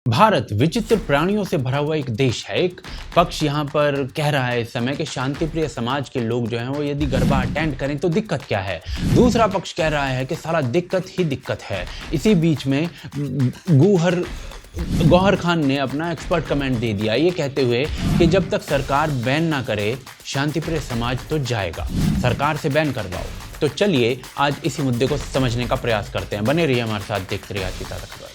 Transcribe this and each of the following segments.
भारत विचित्र प्राणियों से भरा हुआ एक देश है। एक पक्ष यहाँ पर कह रहा है इस समय कि शांतिप्रिय समाज के लोग जो हैं वो यदि गरबा अटेंड करें तो दिक्कत क्या है। दूसरा पक्ष कह रहा है कि सारा दिक्कत ही दिक्कत है। इसी बीच में गौहर खान ने अपना एक्सपर्ट कमेंट दे दिया, ये कहते हुए कि जब तक सरकार बैन ना करे शांतिप्रिय समाज तो जाएगा, सरकार से बैन करवाओ। तो चलिए आज इसी मुद्दे को समझने का प्रयास करते हैं। बने रहिए हमारे साथ, देखते रहिए आज की ताज़ा खबर।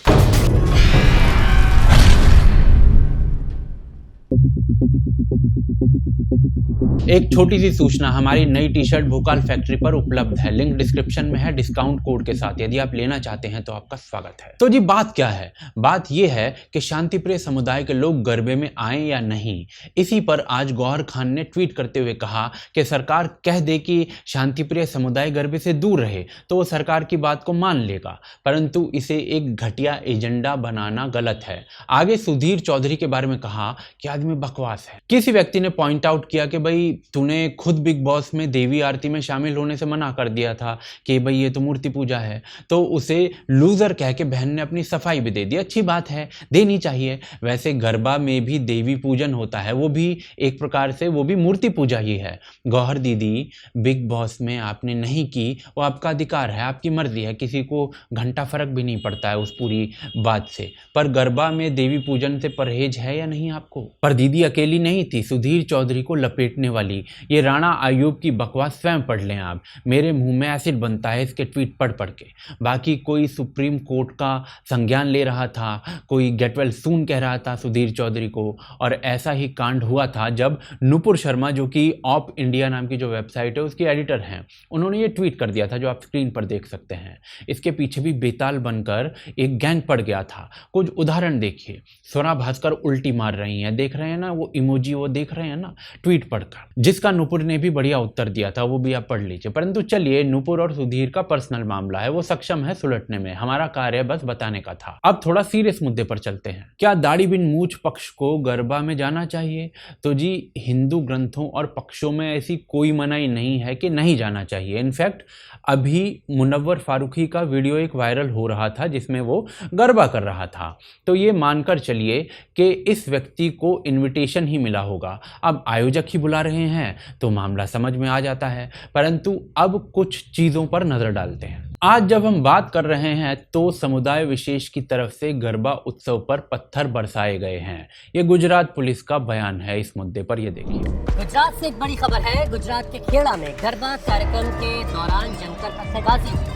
एक छोटी सी सूचना, हमारी नई टी शर्ट भोकाल फैक्ट्री पर उपलब्ध है, लिंक डिस्क्रिप्शन में है डिस्काउंट कोड के साथ। यदि आप लेना चाहते हैं तो आपका स्वागत है। तो जी बात क्या है? बात यह है कि शांतिप्रिय समुदाय के लोग गरबे में आए या नहीं, इसी पर आज गौहर खान ने ट्वीट करते हुए कहा कि सरकार कह दे कि शांतिप्रिय समुदाय गरबे से दूर रहे तो वो सरकार की बात को मान लेगा, परंतु इसे एक घटिया एजेंडा बनाना गलत है। आगे सुधीर चौधरी के बारे में कहा कि आदमी बकवास है। किसी व्यक्ति ने पॉइंट आउट किया कि भाई तूने खुद बिग बॉस में देवी आरती में शामिल होने से मना कर दिया था कि भाई ये तो मूर्ति पूजा है, तो उसे लूजर कह के बहन ने अपनी सफाई भी दे दी। अच्छी बात है, देनी चाहिए। वैसे गरबा में भी देवी पूजन होता है, वो भी एक प्रकार से वो भी मूर्ति पूजा ही है। गौहर दीदी, बिग बॉस में आपने नहीं की वो आपका अधिकार है, आपकी मर्जी है, किसी को घंटा फर्क भी नहीं पड़ता है उस पूरी बात से। पर गरबा में देवी पूजन से परहेज है या नहीं आपको? पर दीदी अकेली नहीं थी सुधीर चौधरी को लपेटने वाली। ये राणा आयूब की बकवास स्वयं पढ़ लें आप, मेरे मुंह में एसिड बनता है इसके ट्वीट पढ़ पढ़ के। बाकी कोई सुप्रीम कोर्ट का संज्ञान ले रहा था, कोई गेट वेल सून कह रहा था सुधीर चौधरी को, और ऐसा ही कांड हुआ था जब नुपुर शर्मा, जो कि ऑप इंडिया नाम की जो वेबसाइट है उसकी एडिटर हैं, उन्होंने ये ट्वीट कर दिया था जो आप स्क्रीन पर देख सकते हैं। इसके पीछे भी बेताल बनकर एक गैंग पड़ गया था। कुछ उदाहरण देखिए, स्वरा भास्कर उल्टी मार रही हैं, देख रहे हैं ना वो इमोजी, वो देख रहे हैं ना ट्वीट पढ़कर, जिसका नुपुर ने भी बढ़िया उत्तर दिया था, वो भी आप पढ़ लीजिए। परंतु चलिए, नुपुर और सुधीर का पर्सनल मामला है, वो सक्षम है सुलटने में, हमारा कार्य बस बताने का था। अब थोड़ा सीरियस मुद्दे पर चलते हैं। क्या दाढ़ी बिन मूछ पक्ष को गरबा में जाना चाहिए? तो जी हिंदू ग्रंथों और पक्षों में ऐसी कोई मनाही नहीं है कि नहीं जाना चाहिए। इनफैक्ट अभी मुनव्वर फारूकी का वीडियो एक वायरल हो रहा था जिसमें वो गरबा कर रहा था, तो ये मानकर चलिए कि इस व्यक्ति को इनविटेशन ही मिला होगा। अब आयोजक ही बुला रहे हैं तो मामला समझ में आ जाता है। परंतु अब कुछ चीज़ों पर नज़र डालते हैं। आज जब हम बात कर रहे हैं तो समुदाय विशेष की तरफ से गरबा उत्सव पर पत्थर बरसाए गए हैं। ये गुजरात पुलिस का बयान है इस मुद्दे पर, ये देखिए। गुजरात से एक बड़ी खबर है। गुजरात के खेड़ा में गरबा कार्यक्रम के दौरान जमकर पत्थरबाजी हुई।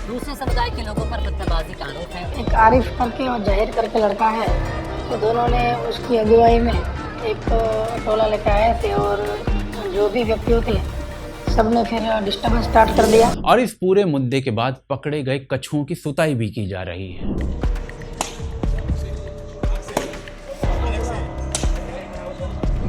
दूसरे समुदाय के लोगों पर पत्थरबाजी का आरोप है। एक आरिफ करके और जहीर करके लड़का है, तो दोनों ने उसकी अगुवाई में एक टोला लेकर आए थे और जो भी व्यक्ति थे सब ने फिर डिस्टर्बेंस स्टार्ट कर दिया। और इस पूरे मुद्दे के बाद पकड़े गए कछुओं की सुताई भी की जा रही है।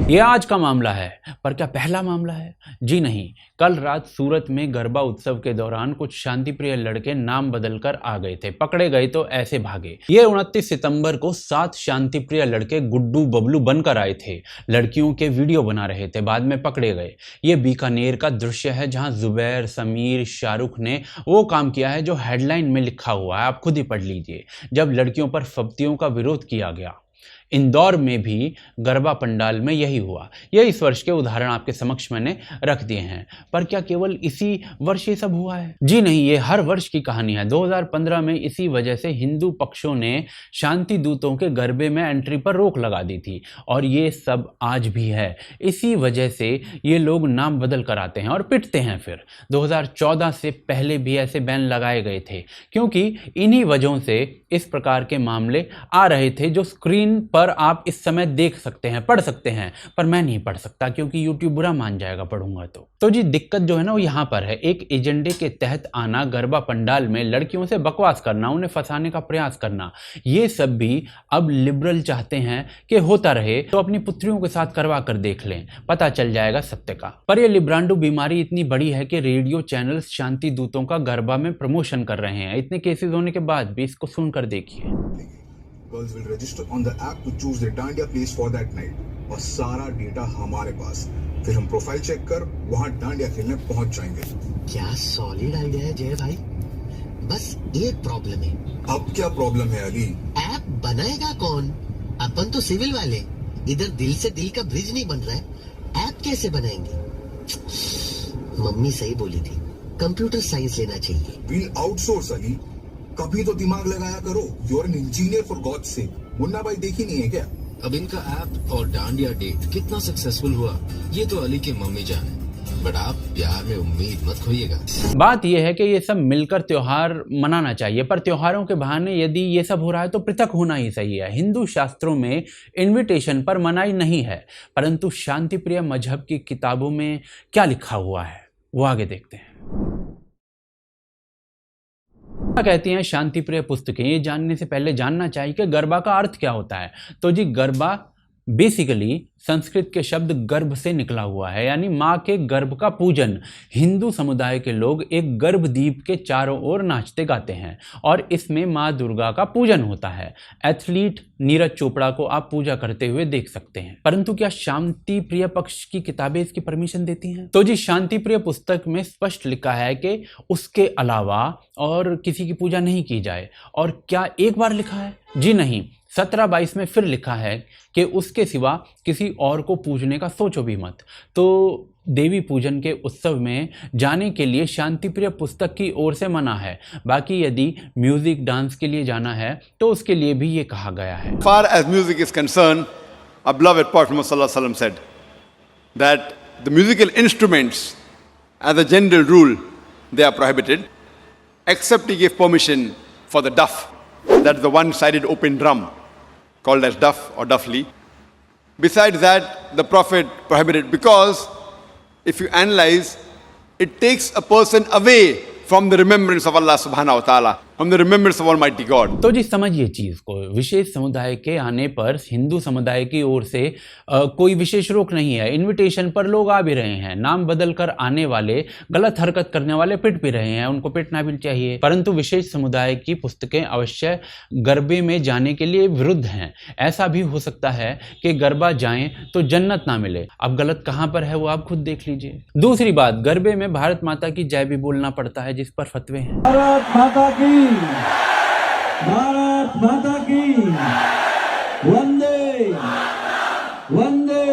यह आज का मामला है, पर क्या पहला मामला है? जी नहीं। कल रात सूरत में गरबा उत्सव के दौरान कुछ शांतिप्रिय लड़के नाम बदलकर आ गए थे, पकड़े गए तो ऐसे भागे। ये 29 सितंबर को 7 शांतिप्रिय लड़के गुड्डू बबलू बनकर आए थे, लड़कियों के वीडियो बना रहे थे, बाद में पकड़े गए। ये बीकानेर का दृश्य है जहां जुबैर, समीर, शाहरुख ने वो काम किया है जो हेडलाइन में लिखा हुआ है, आप खुद ही पढ़ लीजिए। जब लड़कियों पर फब्तियों का विरोध किया गया। इंदौर में भी गरबा पंडाल में यही हुआ। यह इस वर्ष के उदाहरण आपके समक्ष मैंने रख दिए हैं। पर क्या केवल इसी वर्ष ये सब हुआ है? जी नहीं, ये हर वर्ष की कहानी है। 2015 में इसी वजह से हिंदू पक्षों ने शांति दूतों के गरबे में एंट्री पर रोक लगा दी थी, और ये सब आज भी है। इसी वजह से ये लोग नाम बदल कर आते हैं और पिटते हैं। फिर 2014 से पहले भी ऐसे बैन लगाए गए थे, क्योंकि इन्हीं वजहों से इस प्रकार के मामले आ रहे थे जो स्क्रीन पर आप इस समय देख सकते हैं, पढ़ सकते हैं। पर मैं नहीं पढ़ सकता क्योंकि YouTube बुरा मान जाएगा पढ़ूंगा तो जी दिक्कत जो है ना वो यहाँ पर है। एक एजेंडे के तहत आना, गरबा पंडाल में लड़कियों से बकवास करना, उन्हें फंसाने का प्रयास करना, ये सब भी अब लिबरल चाहते हैं कि होता रहे, तो अपनी पुत्रियों के साथ करवा कर देख लें, पता चल जाएगा सत्य का। पर यह लिब्रांडू बीमारी इतनी बड़ी है कि रेडियो चैनल्स शांति दूतों का गरबा में प्रमोशन कर रहे हैं। इतने केसेस होने के बाद भी इसको सुनकर देखिए। Girls will register on the app to choose their dandiya place for that night, और सारा डेटा हमारे पास। फिर हम प्रोफाइल चेक कर वहाँ डांडिया खेलने पहुँच जाएंगे। क्या सॉलिड आइडिया है जय भाई, बस एक प्रॉब्लम है। अब क्या प्रॉब्लम है अली? ऐप बनाएगा कौन? अपन तो सिविल वाले, इधर दिल से दिल का ब्रिज नहीं बन रहा है, ऐप कैसे बनाएंगे? मम्मी सही बोली थी, कंप्यूटर साइंस लेना चाहिए। विल आउटसोर्स अली, कभी तो दिमाग लगाया करो। You are an engineer for God sake. Munna भाई देखी नहीं है क्या? अब इनका ऐप और डांडिया डेट कितना सक्सेसफुल हुआ ये तो अली के मम्मी जाने, बट आप प्यार में उम्मीद मत खोइएगा। बात यह है कि ये सब मिलकर त्योहार मनाना चाहिए, पर त्योहारों के बहाने यदि ये सब हो रहा है तो पृथक होना ही सही है। हिंदू शास्त्रों में इनविटेशन पर मनाही नहीं है, परंतु शांतिप्रिय मजहब की किताबों में क्या लिखा हुआ है वो आगे देखते हैं। क्या कहती हैं शांतिप्रिय पुस्तकें? ये जानने से पहले जानना चाहिए कि गरबा का अर्थ क्या होता है। तो जी, गरबा बेसिकली संस्कृत के शब्द गर्भ से निकला हुआ है, यानी माँ के गर्भ का पूजन। हिंदू समुदाय के लोग एक गर्भदीप के चारों ओर नाचते गाते हैं और इसमें माँ दुर्गा का पूजन होता है। एथलीट नीरज चोपड़ा को आप पूजा करते हुए देख सकते हैं, परंतु क्या शांति प्रिय पक्ष की किताबें इसकी परमिशन देती हैं? तो जी, शांति प्रिय पुस्तक में स्पष्ट लिखा है कि उसके अलावा और किसी की पूजा नहीं की जाए। और क्या एक बार लिखा है? जी नहीं, 17-22 में फिर लिखा है कि उसके सिवा किसी और को पूजने का सोचो भी मत। तो देवी पूजन के उत्सव में जाने के लिए शांतिप्रिय पुस्तक की ओर से मना है। बाकी यदि म्यूजिक डांस के लिए जाना है तो उसके लिए भी ये कहा गया है। Far as music is concerned, our beloved Prophet Muhammad Sallallahu Alaihi Wasallam said that the musical instruments, as a general rule, they are prohibited, except he gave permission for the duff. That's the one-sided open drum called as duff or duffly. Besides that, the Prophet prohibited because if you analyze, it takes a person away from the remembrance of Allah subhanahu wa ta'ala, from the remembrance of Almighty God. तो जी समझिए चीज़ को, विशेष समुदाय के आने पर हिंदू समुदाय की ओर से कोई विशेष रोक नहीं है। इनविटेशन पर लोग आ भी रहे हैं, नाम बदल कर आने वाले, गलत हरकत करने वाले पिट भी रहे हैं, उनको पिटना भी चाहिए। परंतु विशेष समुदाय की पुस्तकें अवश्य गरबे में जाने के लिए विरुद्ध हैं। ऐसा भी हो सकता है कि गरबा जाएं तो जन्नत ना मिले। अब गलत कहाँ पर है वो आप खुद देख लीजिए। दूसरी बात, गरबे में भारत माता की जय भी बोलना पड़ता है, जिस पर फतवे हैं। भारत माता की, भारत माता की, वंदे वंदे।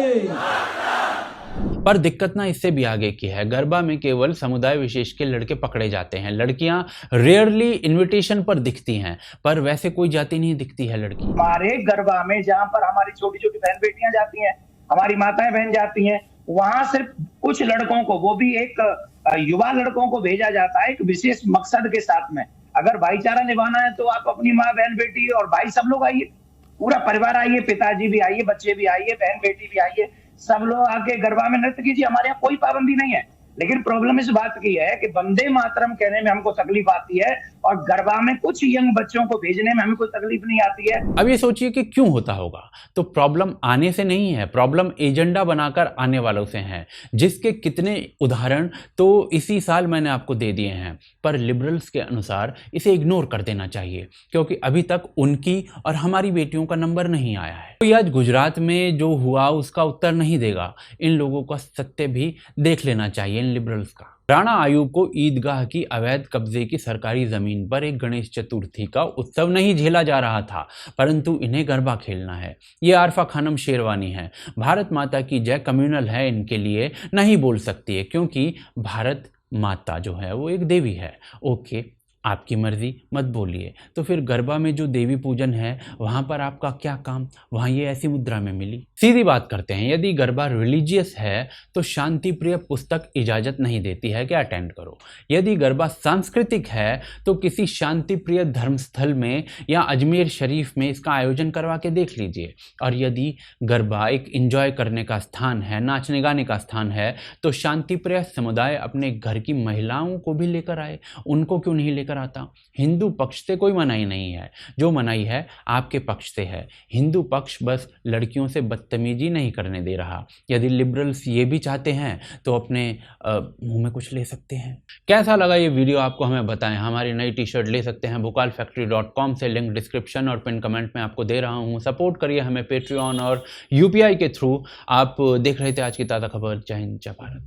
पर दिक्कत ना इससे भी आगे की है। गरबा में केवल समुदाय विशेष के लड़के पकड़े जाते हैं। लड़कियां रेयरली इनविटेशन पर दिखती हैं, पर वैसे कोई जाति नहीं दिखती है लड़की। हमारे गरबा में जहाँ पर हमारी छोटी छोटी बहन बेटियां जाती हैं, हमारी माताएं बहन जाती हैं, वहां सिर्फ कुछ लड़कों को, वो भी एक युवा लड़कों को भेजा जाता है एक विशेष मकसद के साथ में। अगर भाईचारा निभाना है तो आप अपनी माँ बहन बेटी और भाई सब लोग आइए, पूरा परिवार आइए, पिताजी भी आइए, बच्चे भी आइए, बहन बेटी भी आइए, सब लोग आके गरबा में नृत्य कीजिए। हमारे यहाँ कोई पाबंदी नहीं है। लेकिन प्रॉब्लम इस बात की है कि वंदे मातरम कहने में हमको तकलीफ आती है और गरबा में कुछ यंग बच्चों को भेजने में हमें कोई तकलीफ नहीं आती है। अब ये सोचिए कि क्यों होता होगा। तो प्रॉब्लम आने से नहीं है, प्रॉब्लम एजेंडा बनाकर आने वालों से है, जिसके कितने उदाहरण तो इसी साल मैंने आपको दे दिए हैं। पर लिबरल्स के अनुसार इसे इग्नोर कर देना चाहिए, क्योंकि अभी तक उनकी और हमारी बेटियों का नंबर नहीं आया है। तो आज गुजरात में जो हुआ उसका उत्तर नहीं देगा। इन लोगों का सत्य भी देख लेना चाहिए इन लिबरल्स का। राणा आयूब को ईदगाह की अवैध कब्जे की सरकारी जमीन पर एक गणेश चतुर्थी का उत्सव नहीं झेला जा रहा था, परंतु इन्हें गरबा खेलना है। ये आरफा खानम शेरवानी है। भारत माता की जय कम्युनल है, इनके लिए नहीं बोल सकती है, क्योंकि भारत माता जो है वो एक देवी है। ओके, आपकी मर्जी, मत बोलिए। तो फिर गरबा में जो देवी पूजन है वहाँ पर आपका क्या काम? वहाँ ये ऐसी मुद्रा में मिली। सीधी बात करते हैं, यदि गरबा रिलीजियस है तो शांति प्रिय पुस्तक इजाज़त नहीं देती है कि अटेंड करो। यदि गरबा सांस्कृतिक है तो किसी शांति प्रिय धर्मस्थल में या अजमेर शरीफ में इसका आयोजन करवा के देख लीजिए। और यदि गरबा एक इंजॉय करने का स्थान है, नाचने गाने का स्थान है, तो शांति प्रिय समुदाय अपने घर की महिलाओं को भी लेकर आए। उनको क्यों नहीं लेकर आता? हिंदू पक्ष से कोई मनाही नहीं है, जो मनाही है आपके पक्ष से है। हिंदू पक्ष बस लड़कियों से बदतमीजी नहीं करने दे रहा। यदि लिबरल्स ये भी चाहते हैं तो अपने मुंह में कुछ ले सकते हैं। कैसा लगा ये वीडियो आपको हमें बताएं। हमारी नई टी शर्ट ले सकते हैं bhukalfactory.com से, लिंक डिस्क्रिप्शन और पिन कमेंट में आपको दे रहा हूँ। सपोर्ट करिए हमें पेट्रियन और UPI के थ्रू। आप देख रहे थे आज की ताज़ा खबर। जय हिंद, जय भारत।